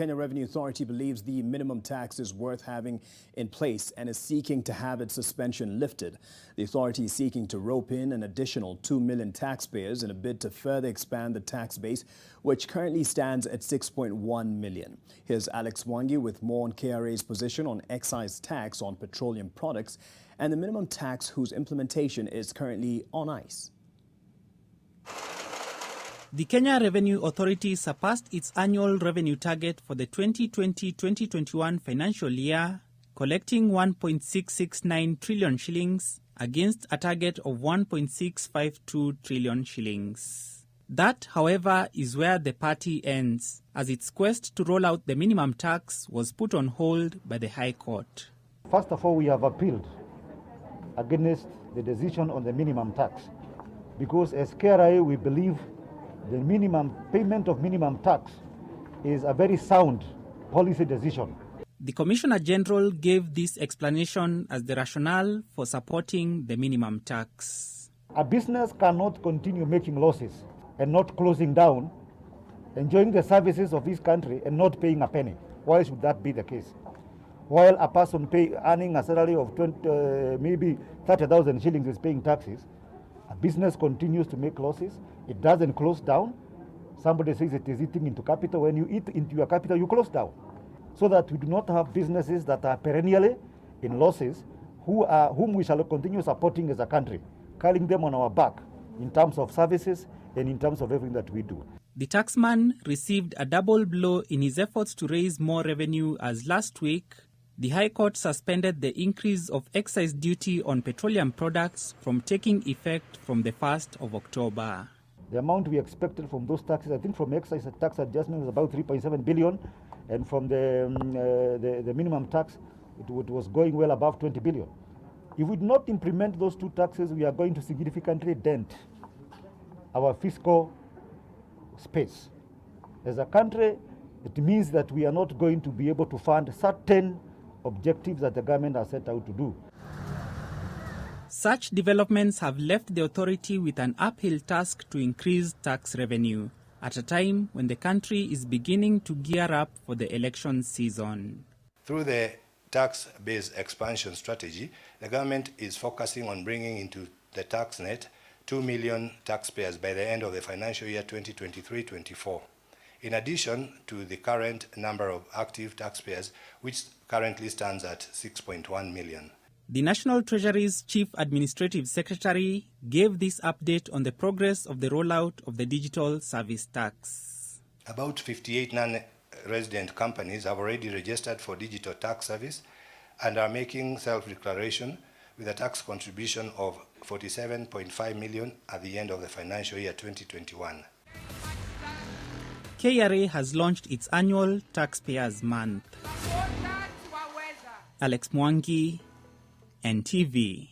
Kenya Revenue Authority believes the minimum tax is worth having in place and is seeking to have its suspension lifted. The authority is seeking to rope in an additional 2 million taxpayers in a bid to further expand the tax base, which currently stands at 6.1 million. Here's Alex Mwangi with more on KRA's position on excise tax on petroleum products and the minimum tax whose implementation is currently on ice. The Kenya Revenue Authority surpassed its annual revenue target for the 2020-2021 financial year, collecting 1.669 trillion shillings against a target of 1.652 trillion shillings. That, however, is where the party ends, as its quest to roll out the minimum tax was put on hold by the High Court. First of all, we have appealed against the decision on the minimum tax, because as KRA we believe the minimum payment of minimum tax is a very sound policy decision. The Commissioner General gave this explanation as the rationale for supporting the minimum tax. A business cannot continue making losses and not closing down, enjoying the services of this country and not paying a penny. Why should that be the case? While a person earning a salary of maybe 30,000 shillings is paying taxes, a business continues to make losses. It doesn't close down. Somebody says it is eating into capital. When you eat into your capital, you close down. So that we do not have businesses that are perennially in losses, whom we shall continue supporting as a country, carrying them on our back in terms of services and in terms of everything that we do. The taxman received a double blow in his efforts to raise more revenue, as last week the High Court suspended the increase of excise duty on petroleum products from taking effect from the 1st of October. The amount we expected from those taxes, I think from excise tax adjustment was about 3.7 billion, and from the minimum tax, it was going well above 20 billion. If we do not implement those two taxes, we are going to significantly dent our fiscal space. As a country, it means that we are not going to be able to fund certain objectives that the government has set out to do. Such developments have left the authority with an uphill task to increase tax revenue at a time when the country is beginning to gear up for the election season. Through the tax-based expansion strategy, the government is focusing on bringing into the tax net 2 million taxpayers by the end of the financial year 2023-24. In addition to the current number of active taxpayers, which currently stands at 6.1 million. The National Treasury's Chief Administrative Secretary gave this update on the progress of the rollout of the digital service tax. About 58 non-resident companies have already registered for digital tax service and are making self-declaration with a tax contribution of 47.5 million at the end of the financial year 2021. KRA has launched its annual Taxpayers Month. Alex Mwangi, NTV.